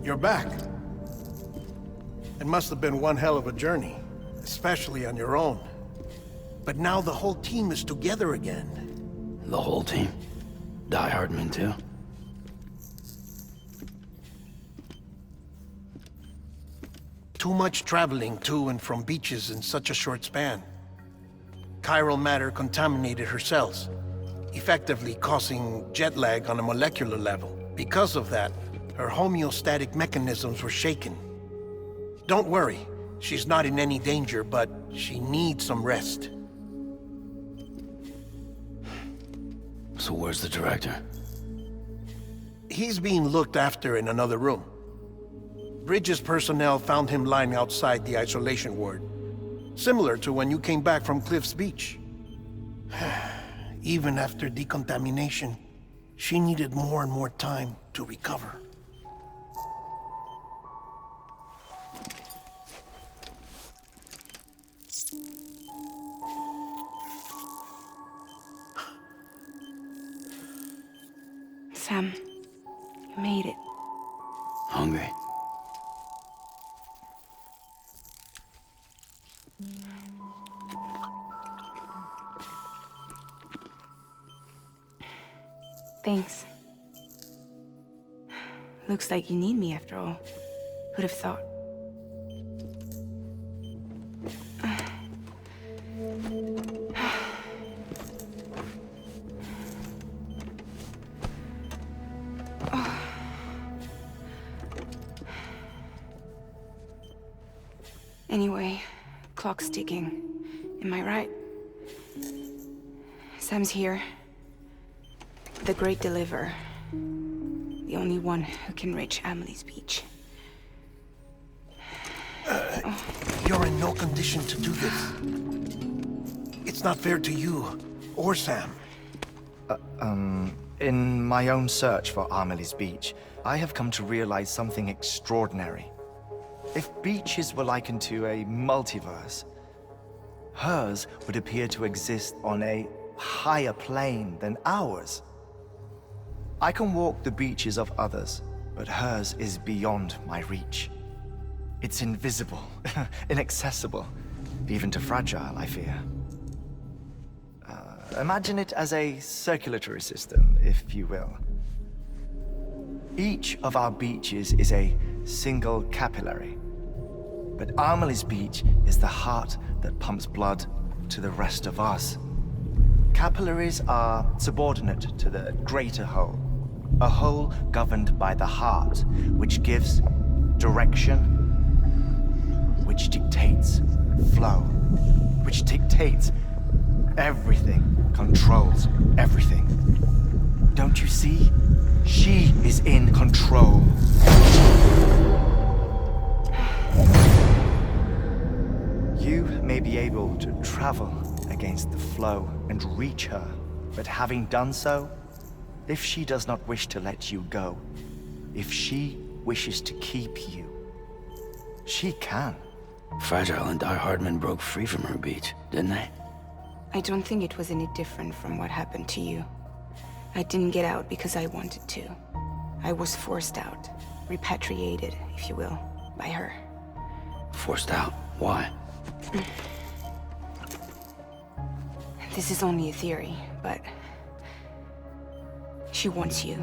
You're back. It must have been one hell of a journey, especially on your own. But now the whole team is together again. The whole team? Die-hardman too? Too much traveling to and from beaches in such a short span. Chiral matter contaminated her cells, effectively causing jet lag on a molecular level. Because of that, her homeostatic mechanisms were shaken. Don't worry, she's not in any danger, but she needs some rest. So where's the director? He's being looked after in another room. Bridges personnel found him lying outside the isolation ward. Similar to when you came back from Cliff's Beach. Even after decontamination, she needed more and more time to recover. Sam, you made it. Hungry? Thanks. Looks like you need me after all. Who'd have thought? Anyway, clock's ticking. Am I right? Sam's here. The Great Deliverer. The only one who can reach Amelie's Beach. You're in no condition to do this. It's not fair to you, or Sam. In my own search for Amelie's Beach, I have come to realize something extraordinary. If beaches were likened to a multiverse, hers would appear to exist on a higher plane than ours. I can walk the beaches of others, but hers is beyond my reach. It's invisible, inaccessible, even to fragile, I fear. Imagine it as a circulatory system, if you will. Each of our beaches is a single capillary. But Amelie's Beach is the heart that pumps blood to the rest of us. Capillaries are subordinate to the greater whole. A whole governed by the heart, which gives direction, which dictates flow, which dictates everything, controls everything. Don't you see? She is in control. You may be able to travel against the flow and reach her, but having done so, if she does not wish to let you go, if she wishes to keep you, she can. Fragile and die-hardman broke free from her beach, didn't they? I don't think it was any different from what happened to you. I didn't get out because I wanted to. I was forced out, repatriated, if you will, by her. Forced out? Why? This is only a theory, but she wants you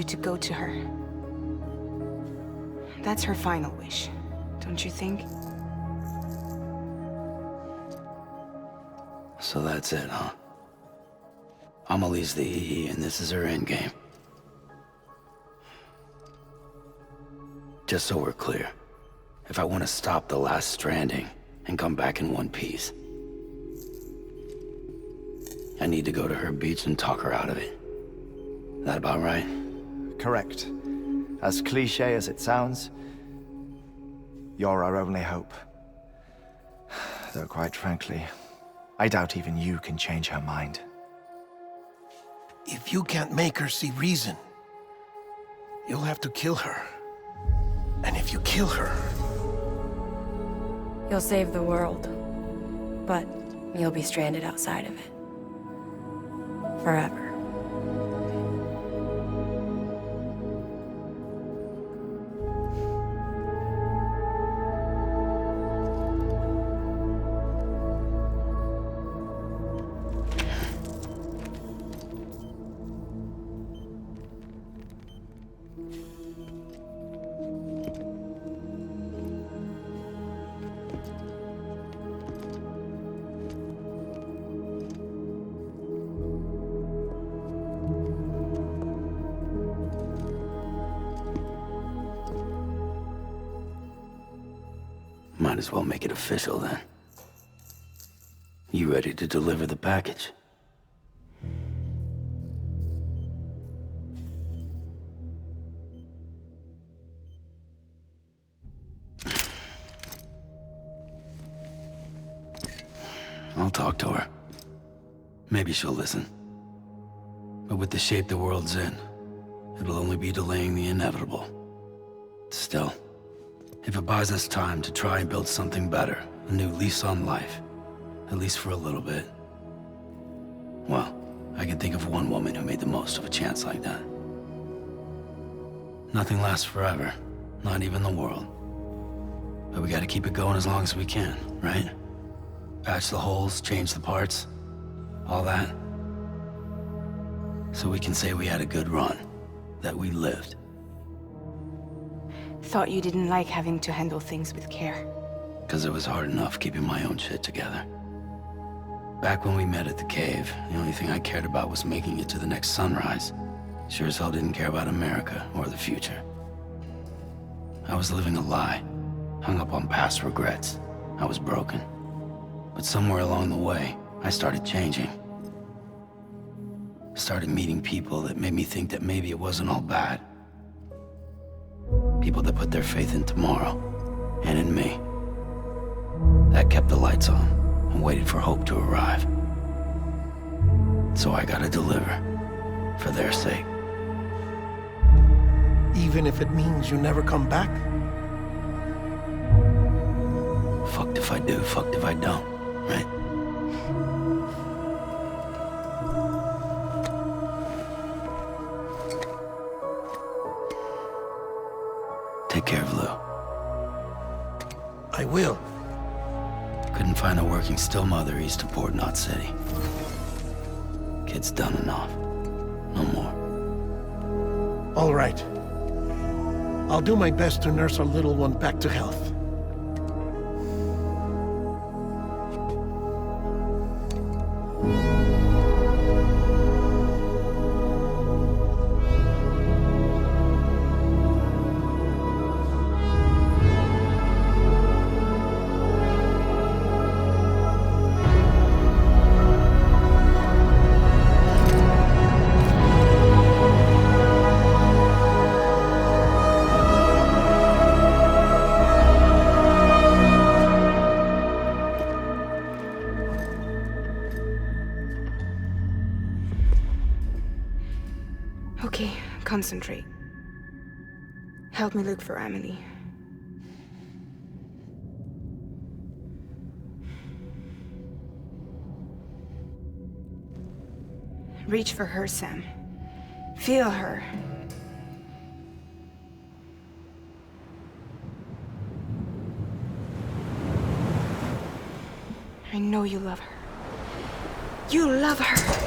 to go to her. That's her final wish, don't you think? So that's it, huh? Amelie's the EE, and this is her endgame. Just so we're clear, if I want to stop the last stranding and come back in one piece, I need to go to her beach and talk her out of it. That about right? Correct. As cliché as it sounds, you're our only hope. Though quite frankly, I doubt even you can change her mind. If you can't make her see reason, you'll have to kill her. And if you kill her... You'll save the world, but you'll be stranded outside of it. Forever. Might as well make it official then. You ready to deliver the package? I'll talk to her. Maybe she'll listen. But with the shape the world's in, it'll only be delaying the inevitable. Still, if it buys us time to try and build something better, a new lease on life, at least for a little bit, well, I can think of one woman who made the most of a chance like that. Nothing lasts forever, not even the world. But we gotta keep it going as long as we can, right? Patch the holes, change the parts, all that. So we can say we had a good run, that we lived. Thought you didn't like having to handle things with care. 'Cause it was hard enough keeping my own shit together. Back when we met at the cave, the only thing I cared about was making it to the next sunrise. Sure as hell didn't care about America or the future. I was living a lie, hung up on past regrets. I was broken. But somewhere along the way, I started changing. Started meeting people that made me think that maybe it wasn't all bad. People that put their faith in tomorrow, and in me. That kept the lights on, and waited for hope to arrive. So I gotta deliver, for their sake. Even if it means you never come back? Fucked if I do, fucked if I don't, right? Take care of Lou. I will. Couldn't find a working still mother east of Port Knot City. Kid's done enough. No more. All right. I'll do my best to nurse our little one back to health. Okay, concentrate. Help me look for Emily. Reach for her, Sam. Feel her. I know you love her. You love her!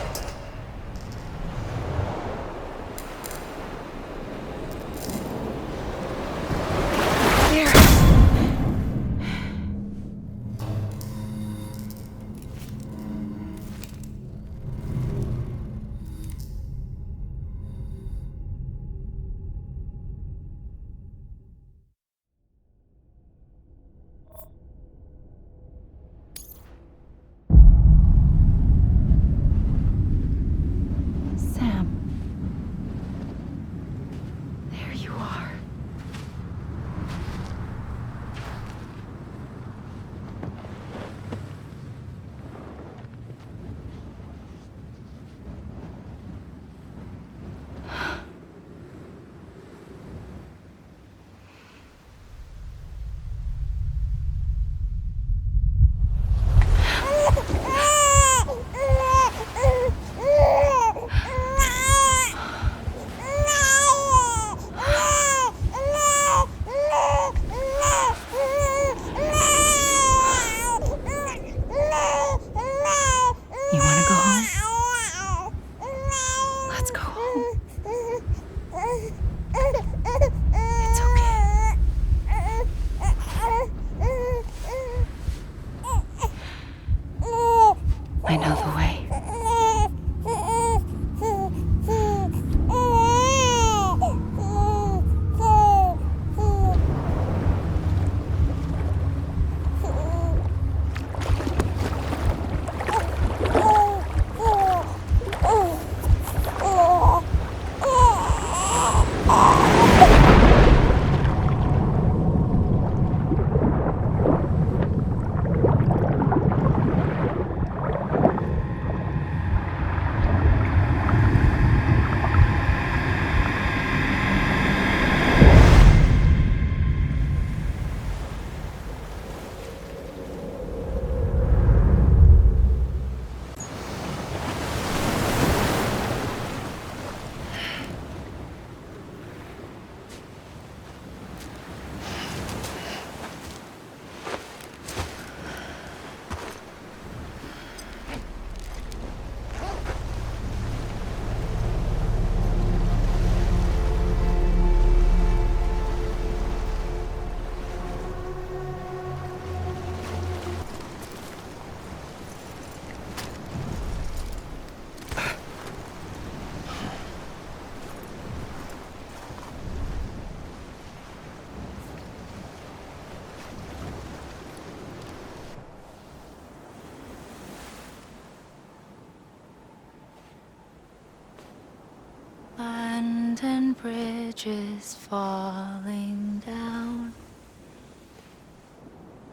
bridges falling down,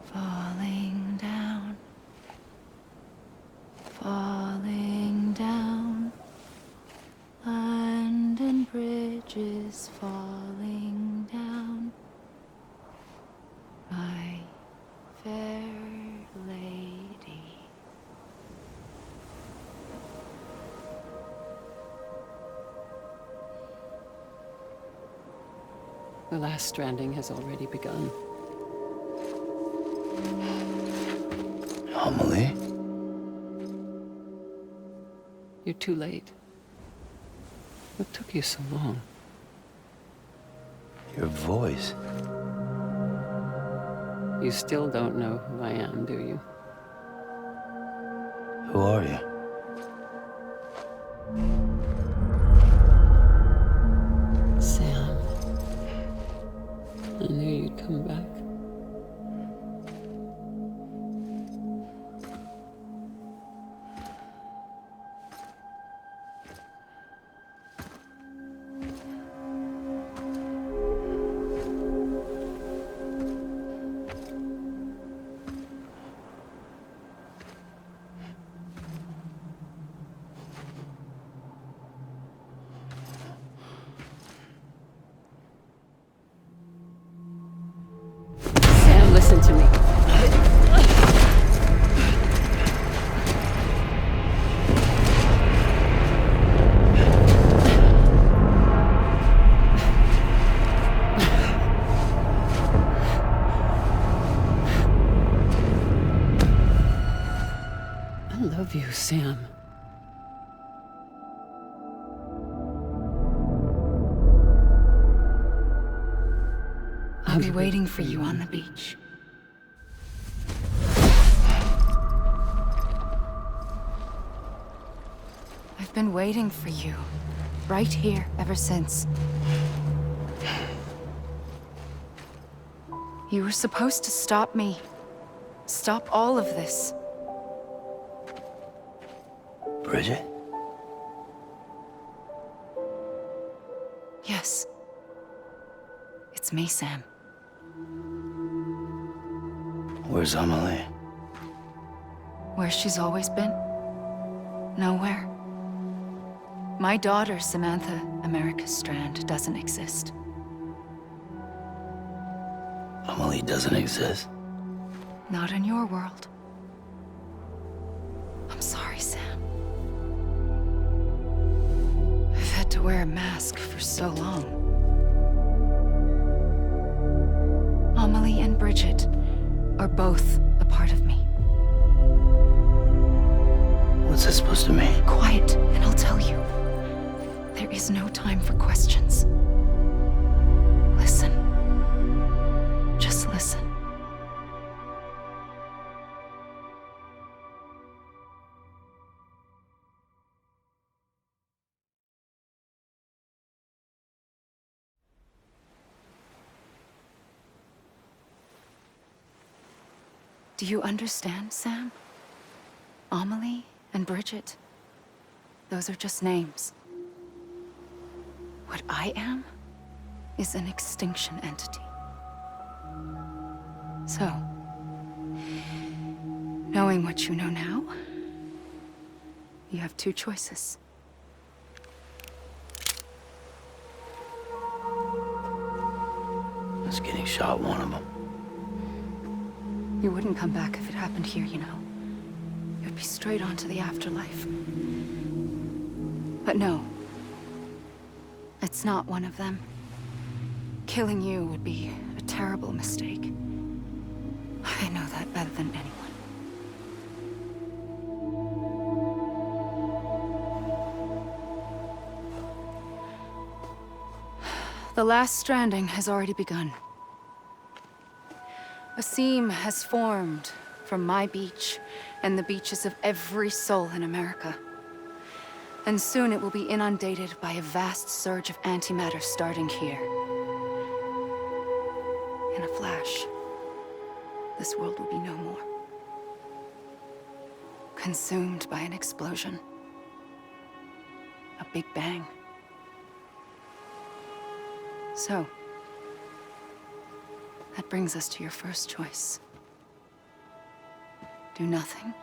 falling down, falling down. London bridges falling down, my fair lady. The last stranding has already begun. Amelie? You're too late. What took you so long? Your voice. You still don't know who I am, do you? Who are you? Sam. I knew you'd come back. Sam, listen to me. I love you, Sam. I'll be waiting for you on the beach. I've been waiting for you, right here, ever since. You were supposed to stop me. Stop all of this. Bridget? Yes. It's me, Sam. Where's Amelie? Where she's always been? Nowhere. My daughter, Samantha America Strand, doesn't exist. Amelie doesn't exist? Not in your world. I'm sorry, Sam. I've had to wear a mask for so long. Amelie and Bridget are both a part of me. What's that supposed to mean? Quiet, and I'll tell you. There is no time for questions. Listen. Just listen. Do you understand, Sam? Amelie and Bridget, those are just names. What I am is an extinction entity. So, knowing what you know now, you have two choices. Is getting shot one of them? You wouldn't come back if it happened here, you know. You'd be straight on to the afterlife. But no. It's not one of them. Killing you would be a terrible mistake. I know that better than anyone. The last stranding has already begun. A seam has formed from my beach and the beaches of every soul in America. And soon it will be inundated by a vast surge of antimatter starting here. In a flash, this world will be no more. Consumed by an explosion. A big bang. So, that brings us to your first choice. Do nothing.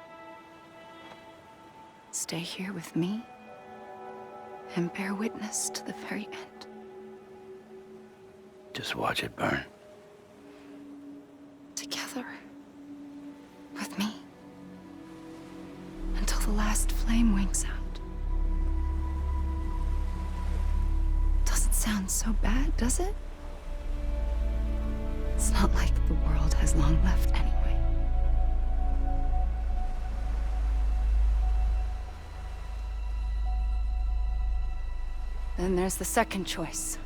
Stay here with me and bear witness to the very end. Just watch it burn. Together. With me. Until the last flame winks out. Doesn't sound so bad, does it? It's not like the world has long left anyway. Then there's the second choice.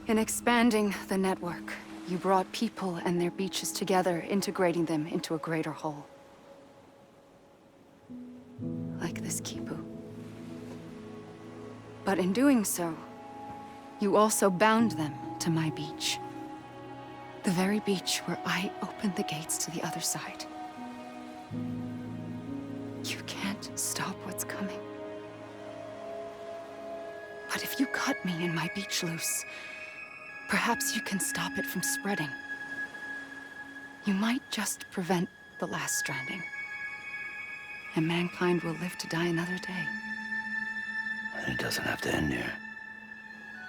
In expanding the network, you brought people and their beaches together, integrating them into a greater whole. Like this Kipu. But in doing so, you also bound them to my beach. The very beach where I opened the gates to the other side. You can't stop what's coming. But if you cut me and my beach loose, perhaps you can stop it from spreading. You might just prevent the last stranding. And mankind will live to die another day. And it doesn't have to end here.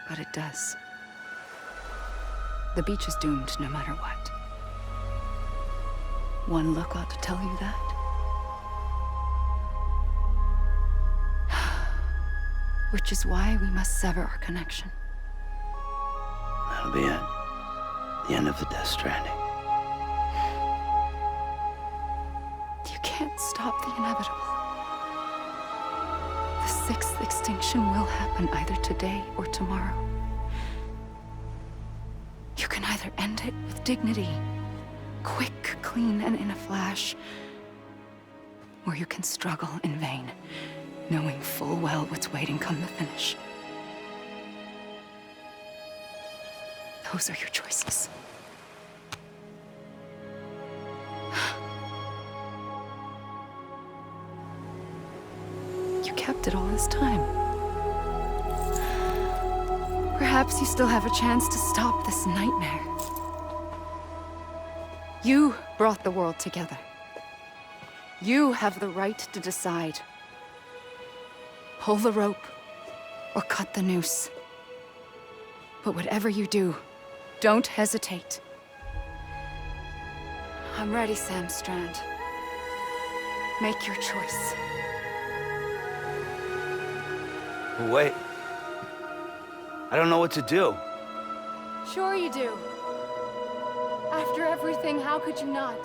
But it does. The beach is doomed no matter what. One look ought to tell you that. Which is why we must sever our connection. That'll be it. The end of the Death Stranding. You can't stop the inevitable. The sixth extinction will happen either today or tomorrow. You can either end it with dignity, quick, clean, and in a flash, or you can struggle in vain, knowing full well what's waiting come the finish. Those are your choices. You kept it all this time. Perhaps you still have a chance to stop this nightmare. You brought the world together. You have the right to decide. Pull the rope or cut the noose. But whatever you do, don't hesitate. I'm ready, Sam Strand. Make your choice. Wait. I don't know what to do. Sure you do. After everything, how could you not?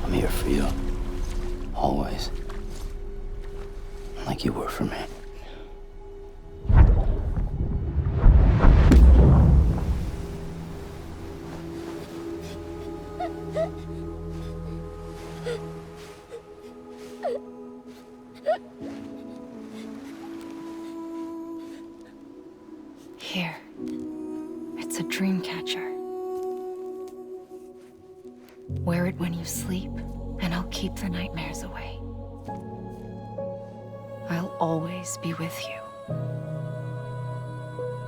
I'm here for you. Always. Like you were for me. Here. It's a dream catcher. Wear it when you sleep, and I'll keep the nightmares away. I'll always be with you.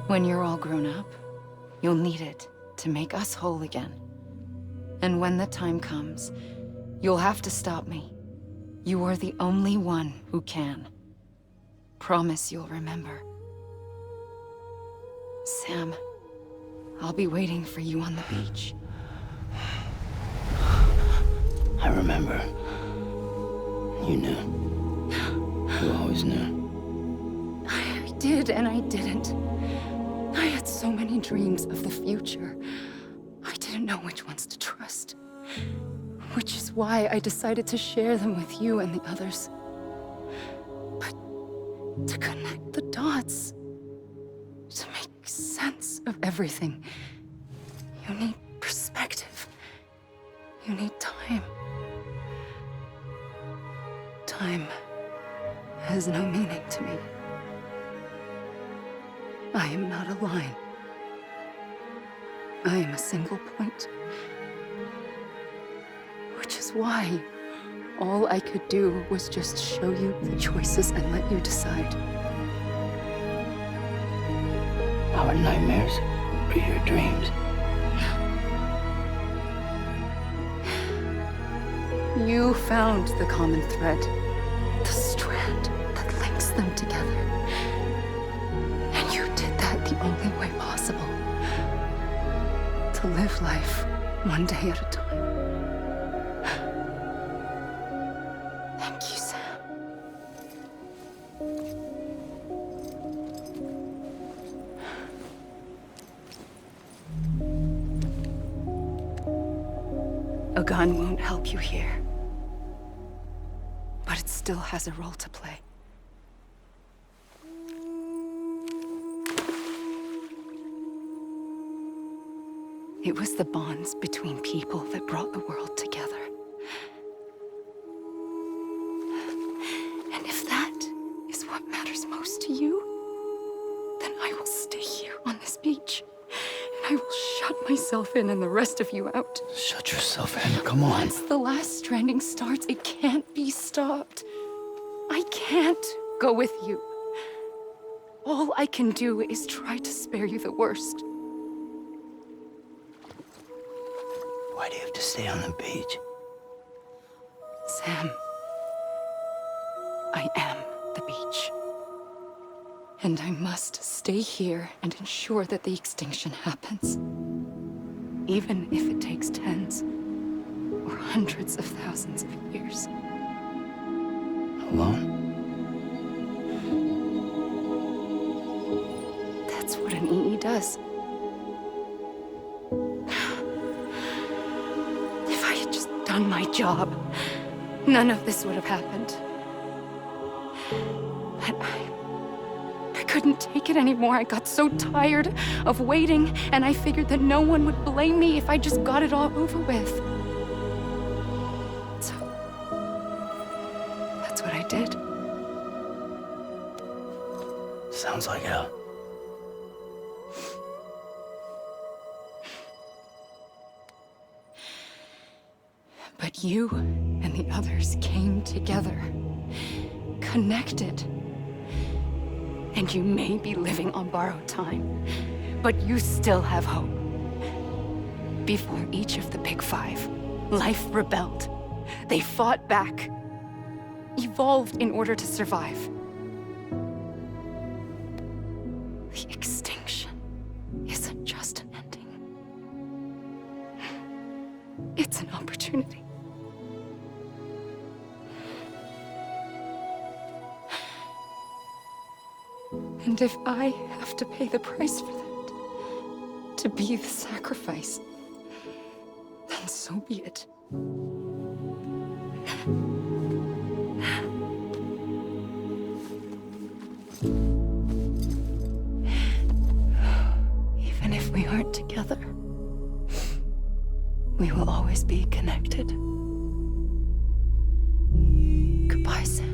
When you're all grown up, you'll need it to make us whole again. And when the time comes, you'll have to stop me. You are the only one who can. Promise you'll remember. Sam, I'll be waiting for you on the beach. I remember. You knew. You always knew. I did and I didn't. I had so many dreams of the future. I didn't know which ones to trust. Which is why I decided to share them with you and the others. But to connect the dots, to make sense of everything, you need perspective. You need time. Time has no meaning to me. I am not a line. I am a single point. Which is why all I could do was just show you the choices and let you decide. Our nightmares are your dreams. You found the common thread, the strand that links them together. And you did that the only way possible. To live life one day at a time. Thank you, Sam. A gun won't help you here. But it still has a role to play. It was the bonds between people that brought the world together. And if that is what matters most to you, then I will stay here on this beach. And I will shut myself in and the rest of you out. Shut yourself in. Come on. Once the last stranding starts, it can't be stopped. I can't go with you. All I can do is try to spare you the worst. Why do you have to stay on the beach? Sam, I am the beach. And I must stay here and ensure that the extinction happens. Even if it takes tens or hundreds of thousands of years. Alone? That's what an EE does. If I had just done my job, none of this would have happened. But I couldn't take it anymore. I got so tired of waiting, and I figured that no one would blame me if I just got it all over with. So, that's what I did. Sounds like hell. But you and the others came together, connected. And you may be living on borrowed time, but you still have hope. Before each of the Big Five, life rebelled. They fought back, evolved in order to survive. The extinction isn't just an ending. It's an opportunity. And if I have to pay the price for that, to be the sacrifice, then so be it. Even if we aren't together, we will always be connected. Goodbye, Sam.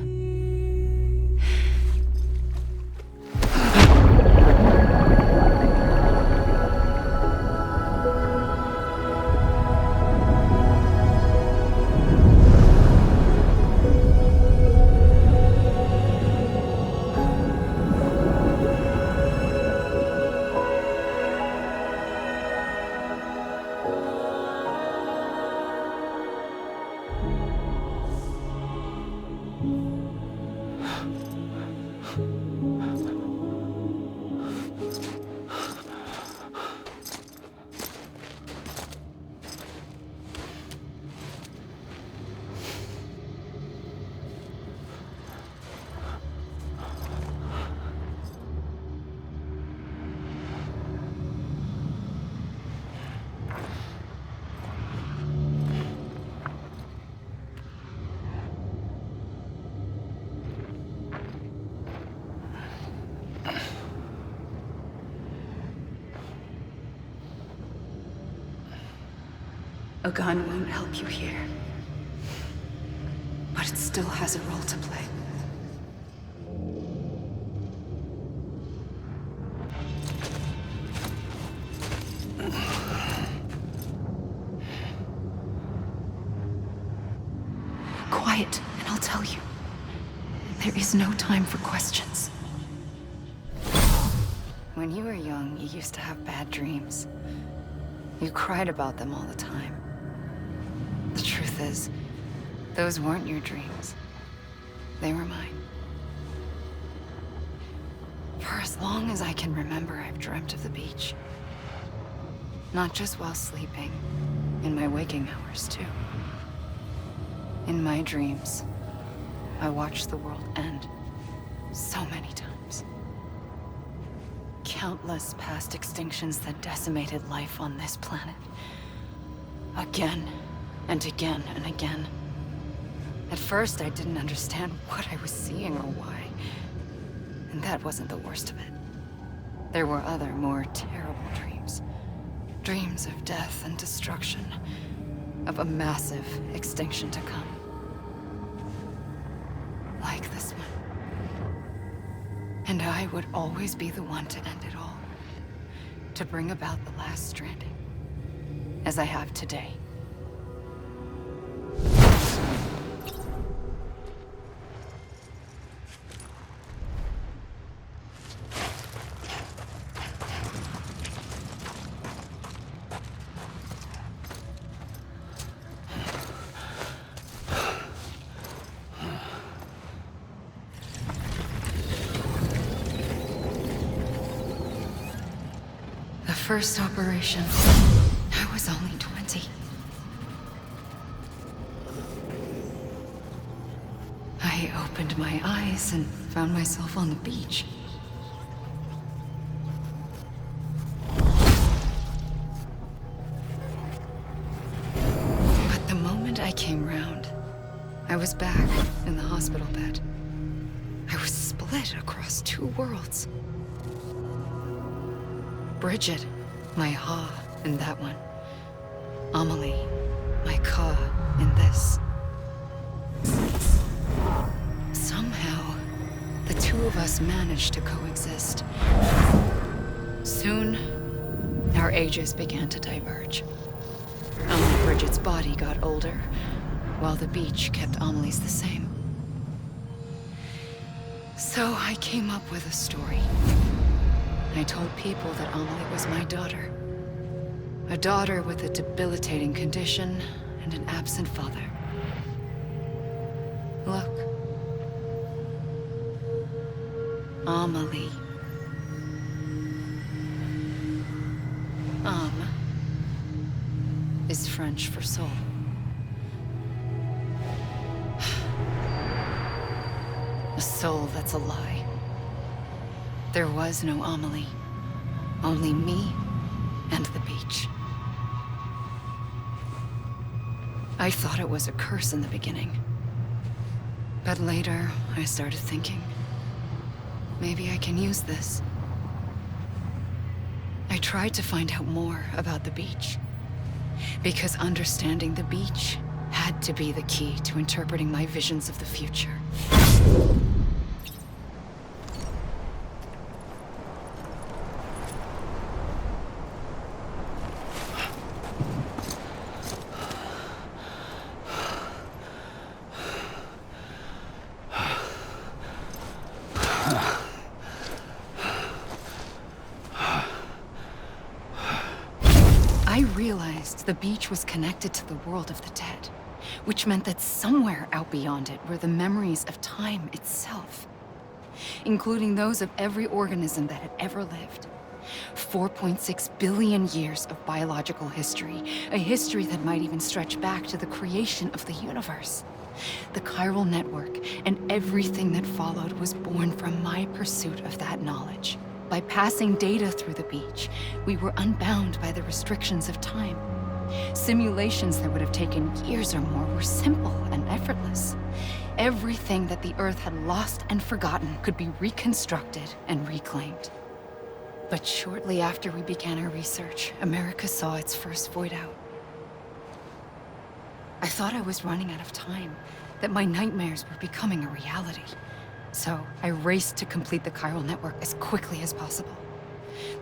A gun won't help you here. But it still has a role to play. Quiet, and I'll tell you. There is no time for questions. When you were young, you used to have bad dreams. You cried about them all the time. The truth is, those weren't your dreams. They were mine. For as long as I can remember, I've dreamt of the beach. Not just while sleeping, in my waking hours too. In my dreams, I watched the world end so many times. Countless past extinctions that decimated life on this planet. Again and again and again. At first, I didn't understand what I was seeing or why. And that wasn't the worst of it. There were other, more terrible dreams. Dreams of death and destruction. Of a massive extinction to come. Like this one. And I would always be the one to end it all. To bring about the last stranding. As I have today. First operation, I was only 20. I opened my eyes and found myself on the beach. But the moment I came round, I was back in the hospital bed. I was split across two worlds. Bridget, my Ha in that one. Amelie, my Ka in this. Somehow, the two of us managed to coexist. Soon, our ages began to diverge. Only Bridget's body got older, while the beach kept Amelie's the same. So I came up with a story. I told people that Amelie was my daughter. A daughter with a debilitating condition and an absent father. Look. Amelie. Âme is French for soul. A soul that's a lie. There was no Amelie. Only me and the beach. I thought it was a curse in the beginning. But later, I started thinking, maybe I can use this. I tried to find out more about the beach. Because understanding the beach had to be the key to interpreting my visions of the future. I realized the beach was connected to the world of the dead, which meant that somewhere out beyond it were the memories of time itself, including those of every organism that had ever lived. 4.6 billion years of biological history, a history that might even stretch back to the creation of the universe. The chiral network and everything that followed was born from my pursuit of that knowledge. By passing data through the beach, we were unbound by the restrictions of time. Simulations that would have taken years or more were simple and effortless. Everything that the Earth had lost and forgotten could be reconstructed and reclaimed. But shortly after we began our research, America saw its first void out. I thought I was running out of time, that my nightmares were becoming a reality. So I raced to complete the chiral network as quickly as possible.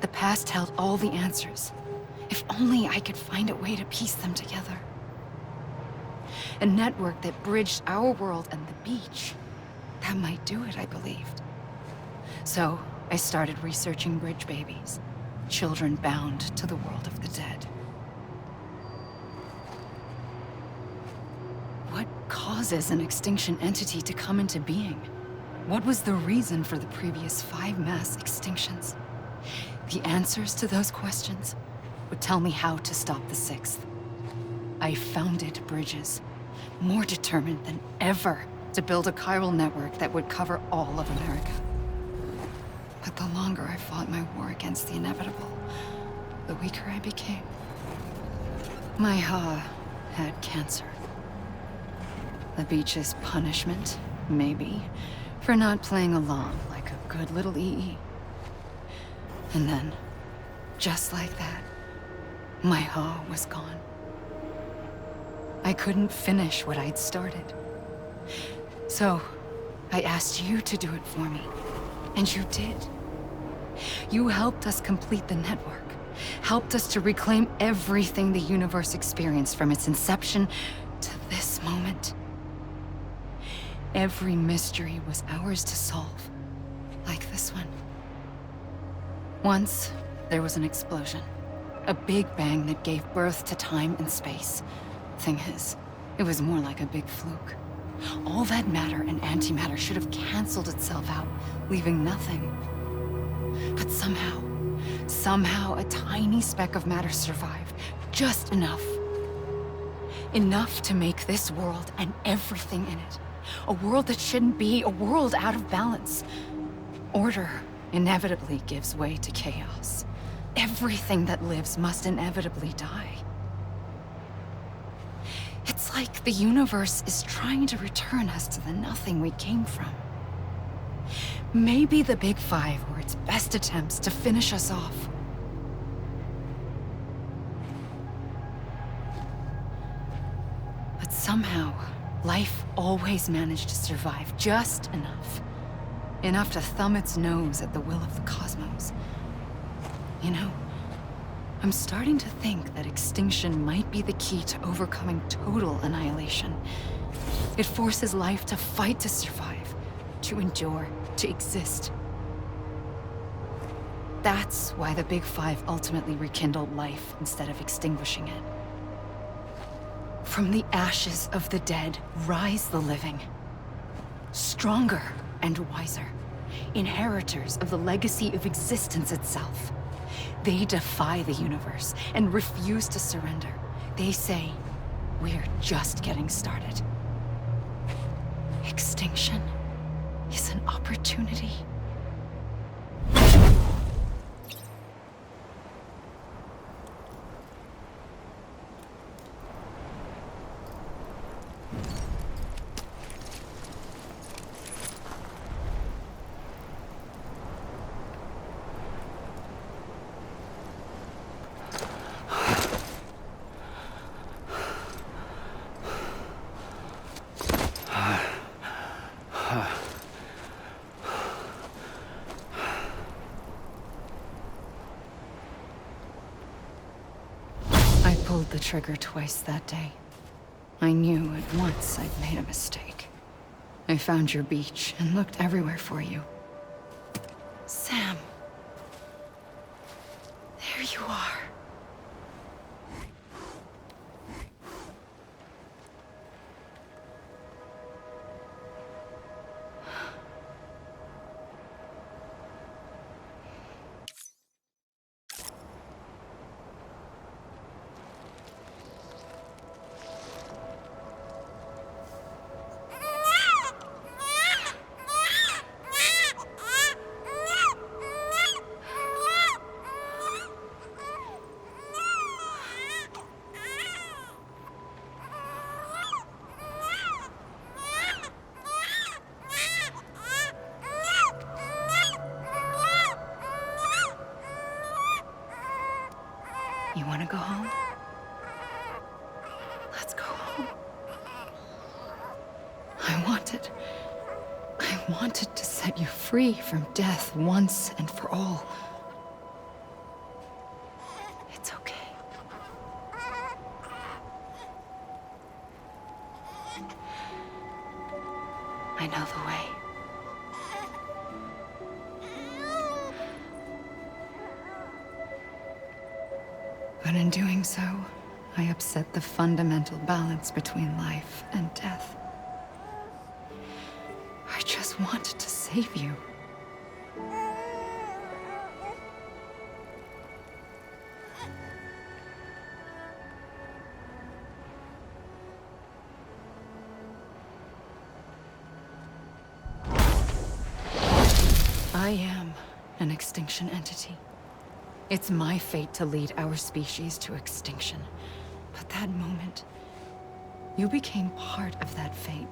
The past held all the answers. If only I could find a way to piece them together. A network that bridged our world and the beach. That might do it, I believed. So I started researching bridge babies, children bound to the world of the dead. What causes an extinction entity to come into being? What was the reason for the previous 5 mass extinctions? The answers to those questions would tell me how to stop the 6th. I founded bridges, more determined than ever to build a chiral network that would cover all of America. But the longer I fought my war against the inevitable, the weaker I became. My Ha had cancer. The beach's punishment, maybe, for not playing along like a good little EE. And then, just like that, my Ha was gone. I couldn't finish what I'd started. So, I asked you to do it for me, and you did. You helped us complete the network, helped us to reclaim everything the universe experienced from its inception to this moment. Every mystery was ours to solve, like this one. Once, there was an explosion. A big bang that gave birth to time and space. Thing is, it was more like a big fluke. All that matter and antimatter should have canceled itself out, leaving nothing. But somehow a tiny speck of matter survived. Just enough. Enough to make this world and everything in it. A world that shouldn't be, a world out of balance. Order inevitably gives way to chaos. Everything that lives must inevitably die. It's like the universe is trying to return us to the nothing we came from. Maybe the Big Five were its best attempts to finish us off. But somehow, life always managed to survive just enough. Enough to thumb its nose at the will of the cosmos. You know, I'm starting to think that extinction might be the key to overcoming total annihilation. It forces life to fight to survive, to endure, to exist. That's why the Big Five ultimately rekindled life instead of extinguishing it. From the ashes of the dead, rise the living. Stronger and wiser. Inheritors of the legacy of existence itself. They defy the universe and refuse to surrender. They say, we're just getting started. Extinction is an opportunity. I pulled the trigger twice that day. I knew at once I'd made a mistake. I found your beach and looked everywhere for you. Sam. There you are. wanted. I wanted to set you free from death once and for all. It's okay. I know the way. But in doing so, I upset the fundamental balance between life and death. I just wanted to save you. I am an extinction entity. It's my fate to lead our species to extinction. But that moment, you became part of that fate.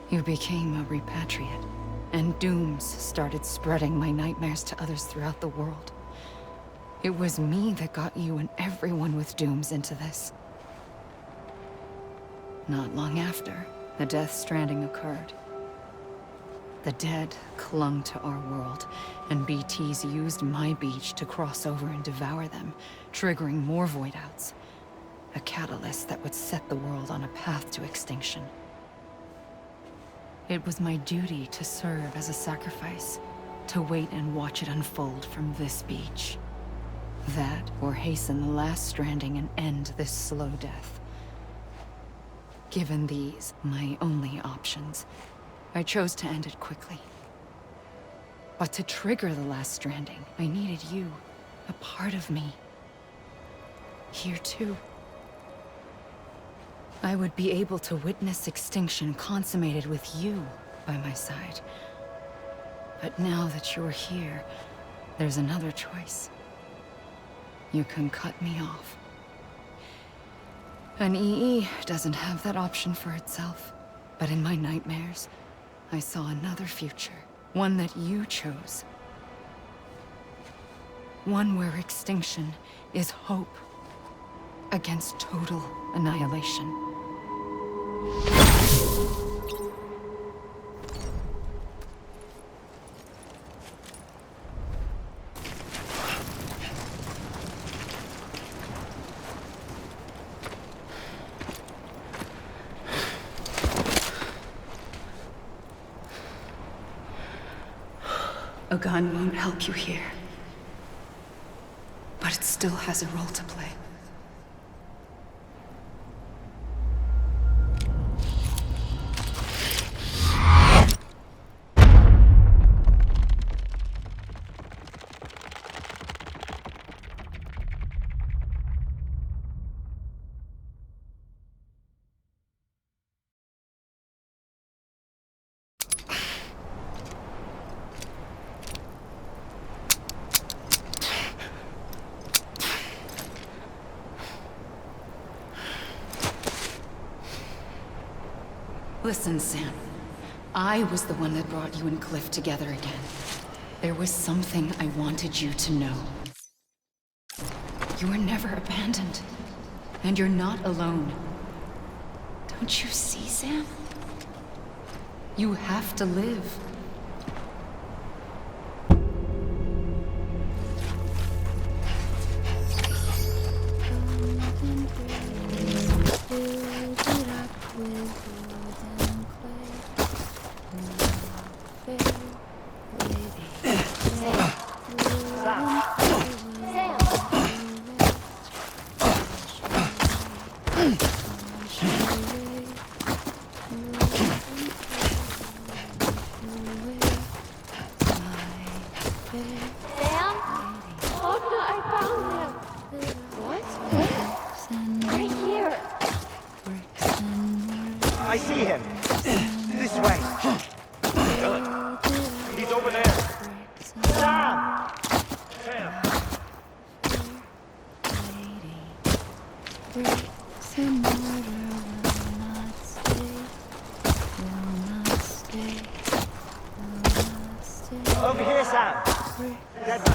You became a repatriate, and dooms started spreading my nightmares to others throughout the world. It was me that got you and everyone with dooms into this. Not long after, the Death Stranding occurred. The dead clung to our world, and BTs used my beach to cross over and devour them, triggering more voidouts. A catalyst that would set the world on a path to extinction. It was my duty to serve as a sacrifice, to wait and watch it unfold from this beach. That, or hasten the last stranding and end this slow death. Given these, my only options, I chose to end it quickly. But to trigger the last stranding, I needed you, a part of me. Here too. I would be able to witness extinction consummated with you by my side. But now that you're here, there's another choice. You can cut me off. An EE doesn't have that option for itself. But in my nightmares, I saw another future. One that you chose. One where extinction is hope against total annihilation. A gun won't help you here. But it still has a role to play. Listen, Sam. I was the one that brought you and Cliff together again. There was something I wanted you to know. You were never abandoned. And you're not alone. Don't you see, Sam? You have to live. I see him. This way. He's over there. Sam! Over here, Sam. That's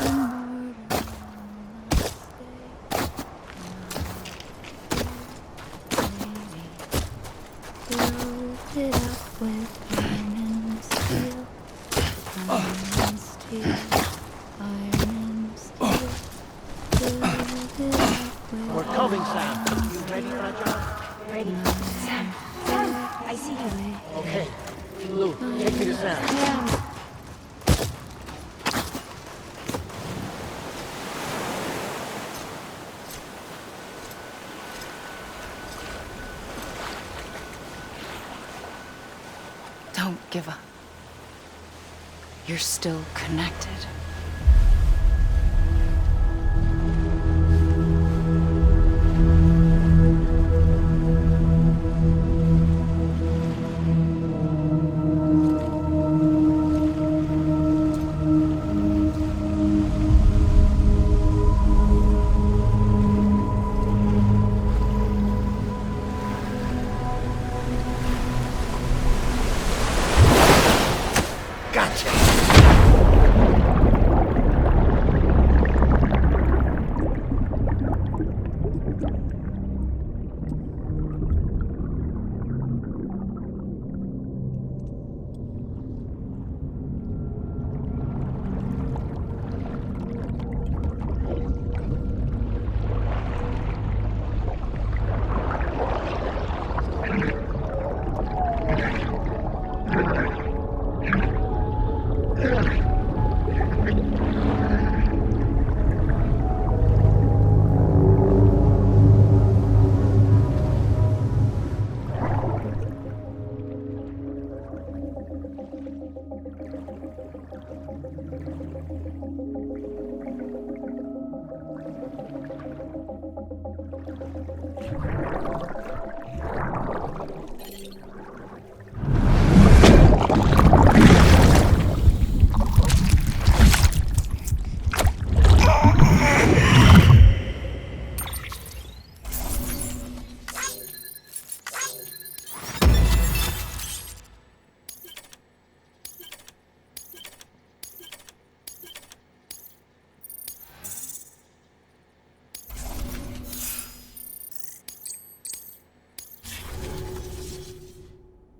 it up with iron and steel. Iron and steel. Iron and steel. Build it up with We're coming, Sam. You ready for a job? Ready. Sam! Sam! I see him. Okay. Lou, take me to Sam. Sam! Don't give up. You're still connected.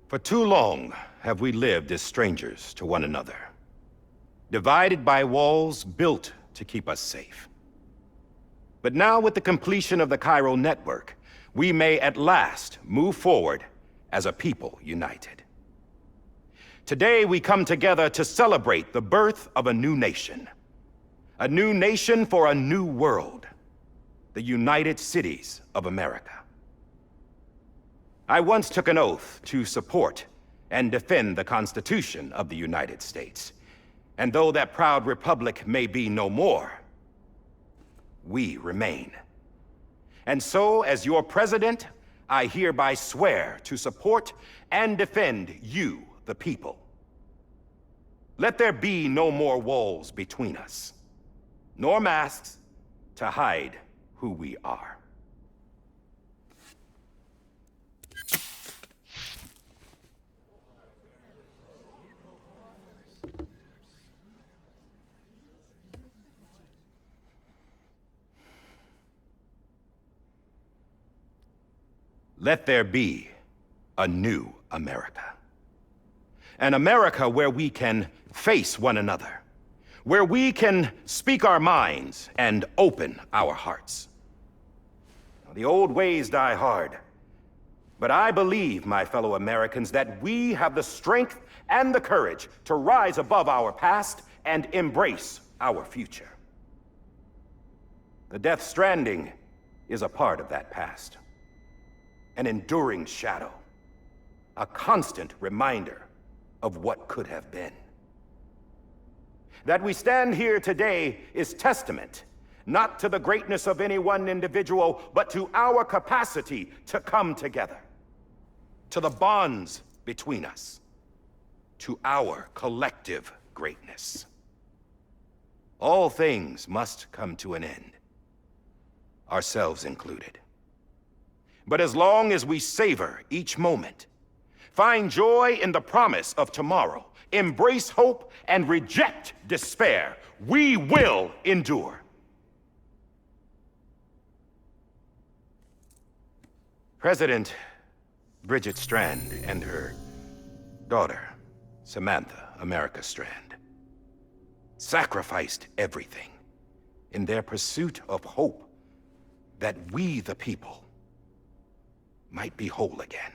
For too long have we lived as strangers to one another, divided by walls built to keep us safe. But now, with the completion of the chiral network, we may at last move forward as a people united. Today, we come together to celebrate the birth of a new nation for a new world, the United Cities of America. I once took an oath to support and defend the Constitution of the United States. And though that proud republic may be no more, we remain. And so, as your president, I hereby swear to support and defend you, the people. Let there be no more walls between us, nor masks to hide who we are. Let there be a new America. An America where we can face one another, where we can speak our minds and open our hearts. The old ways die hard, but I believe, my fellow Americans, that we have the strength and the courage to rise above our past and embrace our future. The Death Stranding is a part of that past. An enduring shadow, a constant reminder of what could have been. That we stand here today is testament, not to the greatness of any one individual, but to our capacity to come together, to the bonds between us, to our collective greatness. All things must come to an end, ourselves included. But as long as we savor each moment, find joy in the promise of tomorrow, embrace hope, and reject despair, we will endure. President, Bridget Strand and her daughter, Samantha America Strand, sacrificed everything in their pursuit of hope that we, the people, might be whole again.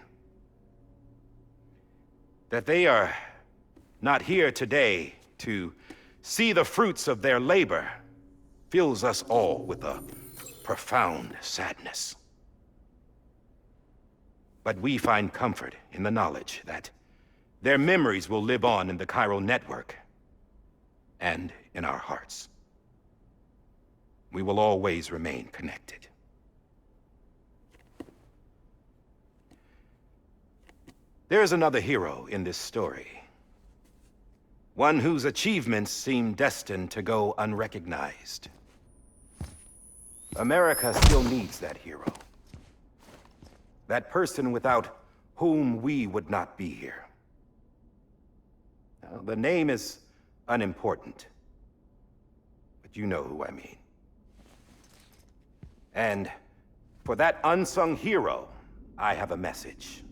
That they are not here today to see the fruits of their labor fills us all with a profound sadness. But we find comfort in the knowledge that their memories will live on in the chiral network and in our hearts. We will always remain connected. There is another hero in this story. One whose achievements seem destined to go unrecognized. America still needs that hero. That person without whom we would not be here. Now, the name is unimportant, but you know who I mean. And for that unsung hero, I have a message.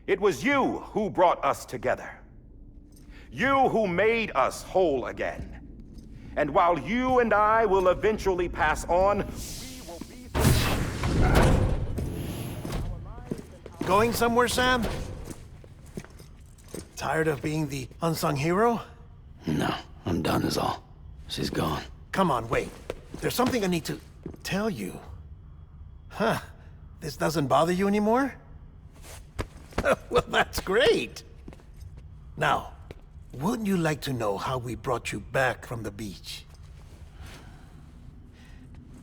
It was you who brought us together. You who made us whole again. And while you and I will eventually pass on, we will be... Going somewhere, Sam? Tired of being the unsung hero? No, I'm done is all. She's gone. Come on, wait. There's something I need to tell you. Huh. This doesn't bother you anymore? Well, that's great. Now, wouldn't you like to know how we brought you back from the beach?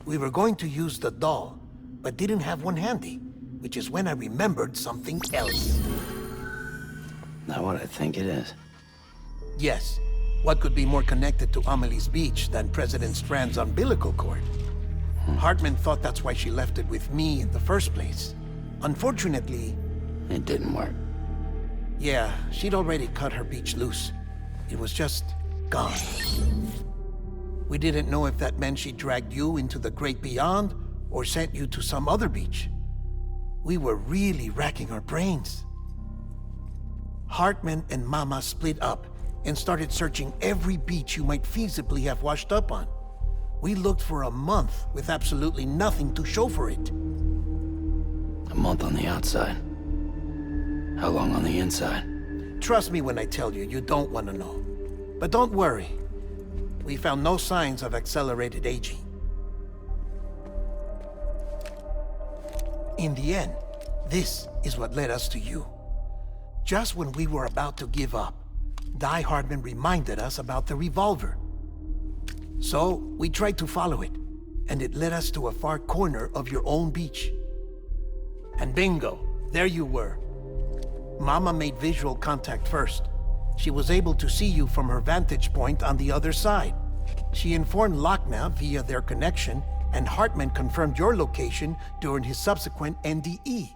We were going to use the doll, but didn't have one handy, which is when I remembered something else. Not what I think it is. Yes. What could be more connected to Amelie's beach than President Strand's umbilical cord? Hartman thought that's why she left it with me in the first place. Unfortunately... It didn't work. Yeah, she'd already cut her beach loose. It was just gone. We didn't know if that meant she dragged you into the great beyond or sent you to some other beach. We were really racking our brains. Hartman and Mama split up and started searching every beach you might feasibly have washed up on. We looked for a month with absolutely nothing to show for it. A month on the outside. How long on the inside? Trust me when I tell you, you don't want to know. But don't worry. We found no signs of accelerated aging. In the end, this is what led us to you. Just when we were about to give up, die-hardman reminded us about the revolver. So, we tried to follow it, and it led us to a far corner of your own beach. And bingo, there you were. Mama made visual contact first. She was able to see you from her vantage point on the other side. She informed Lochna via their connection, and Hartman confirmed your location during his subsequent NDE.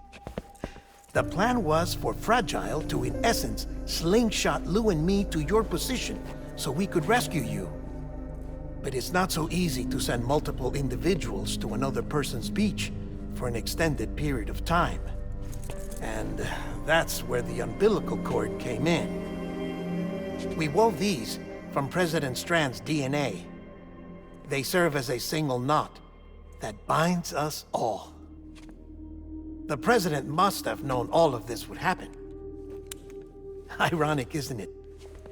The plan was for Fragile to, in essence, slingshot Lou and me to your position so we could rescue you. But it's not so easy to send multiple individuals to another person's beach for an extended period of time. And that's where the umbilical cord came in. We wove these from President Strand's DNA. They serve as a single knot that binds us all. The President must have known all of this would happen. Ironic, isn't it?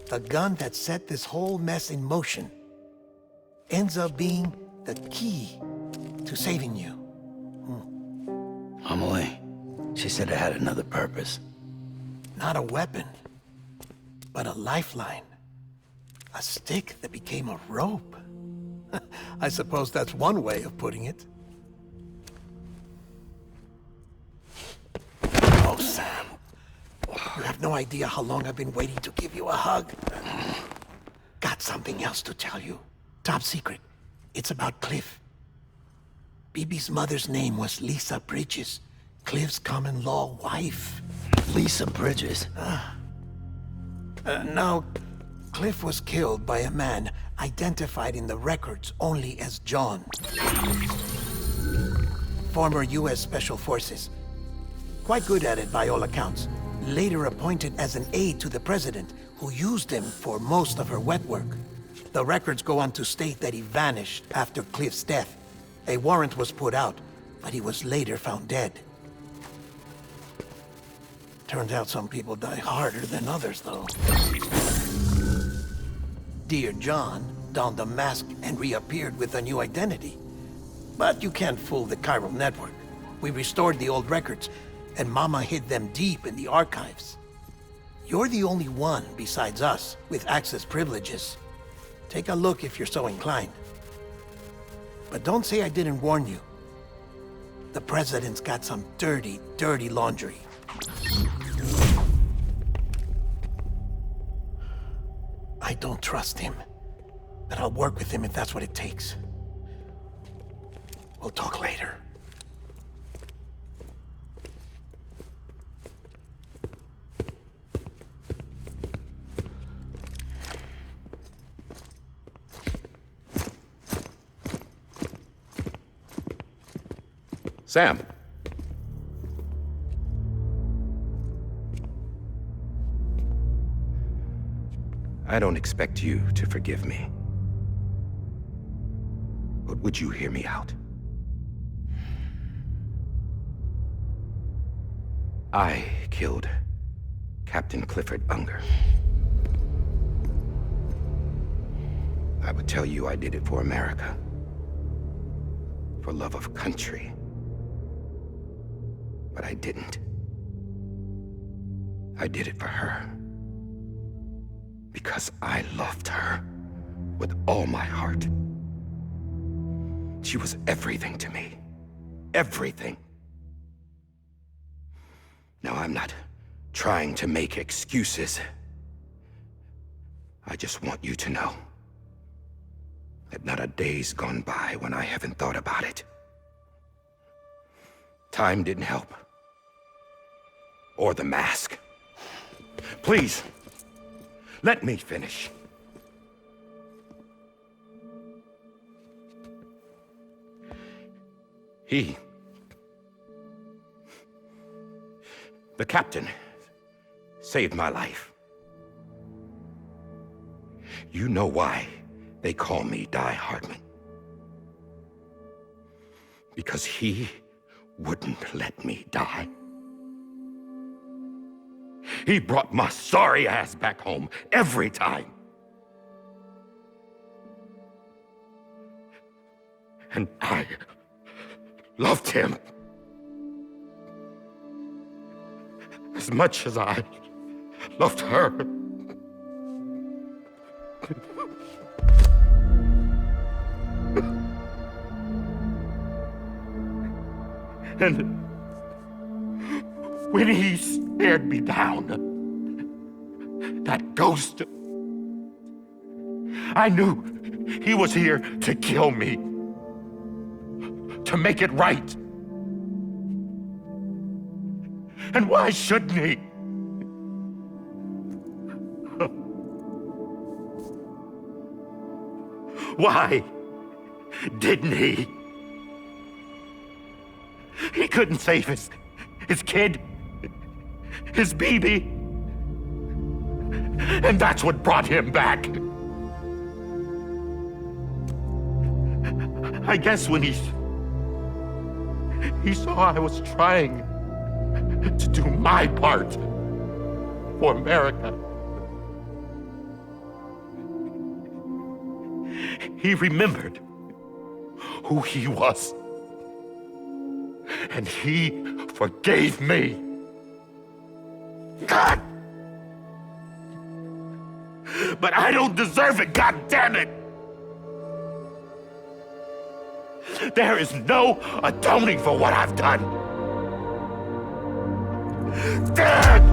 The gun that set this whole mess in motion ends up being the key to saving you. Amelie, she said it had another purpose. Not a weapon, but a lifeline. A stick that became a rope. I suppose that's one way of putting it. Oh, Sam. You have no idea how long I've been waiting to give you a hug. Got something else to tell you. Top secret. It's about Cliff. Bibi's mother's name was Lisa Bridges, Cliff's common-law wife. Lisa Bridges? No, Cliff was killed by a man identified in the records only as John. Former U.S. Special Forces. Quite good at it by all accounts. Later appointed as an aide to the president, who used him for most of her wet work. The records go on to state that he vanished after Cliff's death. A warrant was put out, but he was later found dead. Turns out some people die harder than others, though. Dear John donned a mask and reappeared with a new identity. But you can't fool the chiral network. We restored the old records, and Mama hid them deep in the archives. You're the only one besides us with access privileges. Take a look if you're so inclined. But don't say I didn't warn you. The president's got some dirty, dirty laundry. I don't trust him, but I'll work with him if that's what it takes. We'll talk later. Sam. I don't expect you to forgive me. But would you hear me out? I killed Captain Clifford Unger. I would tell you I did it for America. For love of country. But I didn't. I did it for her. Because I loved her with all my heart. She was everything to me. Everything. Now, I'm not trying to make excuses. I just want you to know that not a day's gone by when I haven't thought about it. Time didn't help. Or the mask. Please, let me finish. The captain, saved my life. You know why they call me die-hardman. Because he wouldn't let me die. He brought my sorry ass back home every time. And I loved him as much as I loved her. And when he stared me down, that ghost, I knew he was here to kill me, to make it right. And why shouldn't he? Why didn't he? He couldn't save his kid, his baby. And that's what brought him back. I guess when he saw I was trying to do my part for America, he remembered who he was. And he forgave me. God! But I don't deserve it, God damn it! There is no atoning for what I've done. God!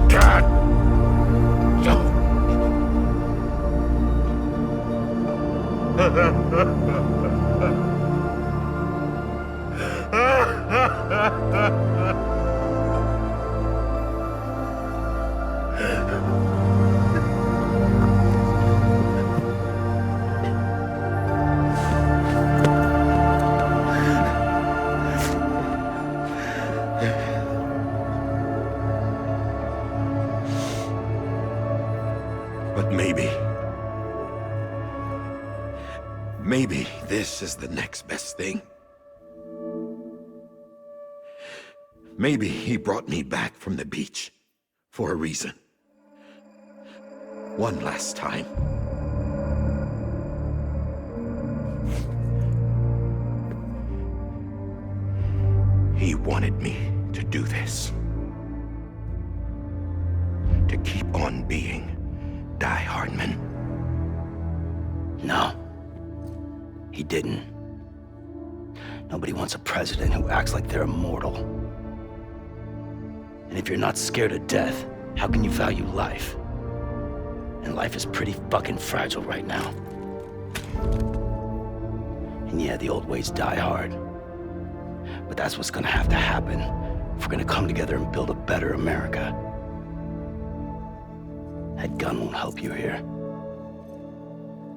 Maybe. Maybe this is the next best thing. Maybe he brought me back from the beach for a reason. One last time. He wanted me to do this. To keep on being die-hardman. No. He didn't. Nobody wants a president who acts like they're immortal. And if you're not scared of death, how can you value life? And life is pretty fucking fragile right now. And yeah, the old ways die hard. But that's what's gonna have to happen if we're gonna come together and build a better America. That gun won't help you here.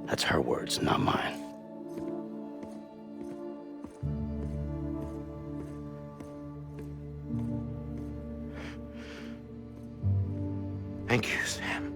That's her words, not mine. Thank you, Sam.